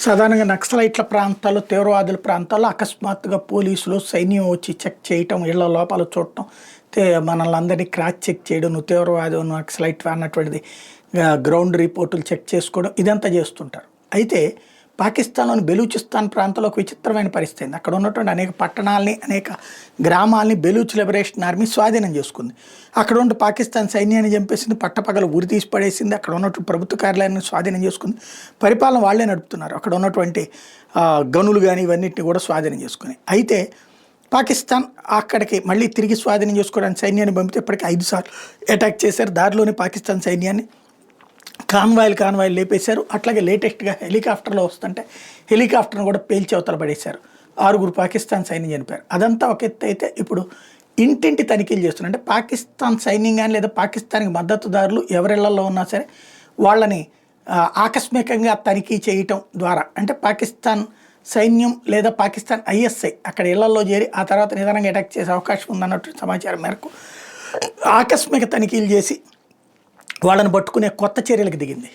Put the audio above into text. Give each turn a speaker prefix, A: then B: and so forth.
A: సాధారణంగా నక్సలైట్ల ప్రాంతాల్లో, తీవ్రవాదుల ప్రాంతాల్లో అకస్మాత్తుగా పోలీసులు, సైన్యం వచ్చి చెక్ చేయటం, ఇళ్ల లోపాలు చూడటం, మనల్ని అందరినీ క్రాస్ చెక్ చేయడం, నువ్వు తీవ్రవాది, నువ్వు నక్సలైట్ అన్నటువంటిది గ్రౌండ్ రిపోర్టులు చెక్ చేసుకోవడం, ఇదంతా చేస్తుంటారు. అయితే పాకిస్తాన్లోని బెలూచిస్తాన్ ప్రాంతంలో ఒక విచిత్రమైన పరిస్థితి అయింది. అక్కడ ఉన్నటువంటి అనేక పట్టణాలని, అనేక గ్రామాలని బెలూచ్ లిబరేషన్ ఆర్మీ స్వాధీనం చేసుకుంది. అక్కడ ఉన్న పాకిస్తాన్ సైన్యాన్ని చంపేసింది, పట్టపగలు ఉరి తీసి పడేసింది, అక్కడ ఉన్నటువంటి ప్రభుత్వ కార్యాలయాన్ని స్వాధీనం చేసుకుంది. పరిపాలన వాళ్లే నడుపుతున్నారు. అక్కడ ఉన్నటువంటి గనులు కానీ ఇవన్నిటిని కూడా స్వాధీనం చేసుకుని. అయితే పాకిస్తాన్ అక్కడికి మళ్ళీ తిరిగి స్వాధీనం చేసుకోవడానికి సైన్యాన్ని పంపితే ఇప్పటికీ 5 సార్లు అటాక్ చేశారు. దారిలోనే పాకిస్తాన్ సైన్యాన్ని కాన్వాయిలు లేపేశారు. అట్లాగే లేటెస్ట్గా హెలికాప్టర్లో వస్తుంటే హెలికాప్టర్ను కూడా పేల్చి అవతల పడేశారు. 6 పాకిస్తాన్ సైన్యం చనిపోయారు. అదంతా ఒక ఎత్తు అయితే, ఇప్పుడు ఇంటింటి తనిఖీలు చేస్తున్నారు. అంటే పాకిస్తాన్ సైన్యం కానీ లేదా పాకిస్తాన్కి మద్దతుదారులు ఎవరిళ్లలో ఉన్నా సరే వాళ్ళని ఆకస్మికంగా తనిఖీ చేయటం ద్వారా, అంటే పాకిస్తాన్ సైన్యం లేదా పాకిస్తాన్ ISI అక్కడ ఇళ్లలో చేరి ఆ తర్వాత నిదానంగా అటాక్ చేసే అవకాశం ఉందన్నట్టు సమాచారం మేరకు ఆకస్మిక తనిఖీలు చేసి వాళ్ళని పట్టుకునే కొత్త చర్యలకు దిగింది.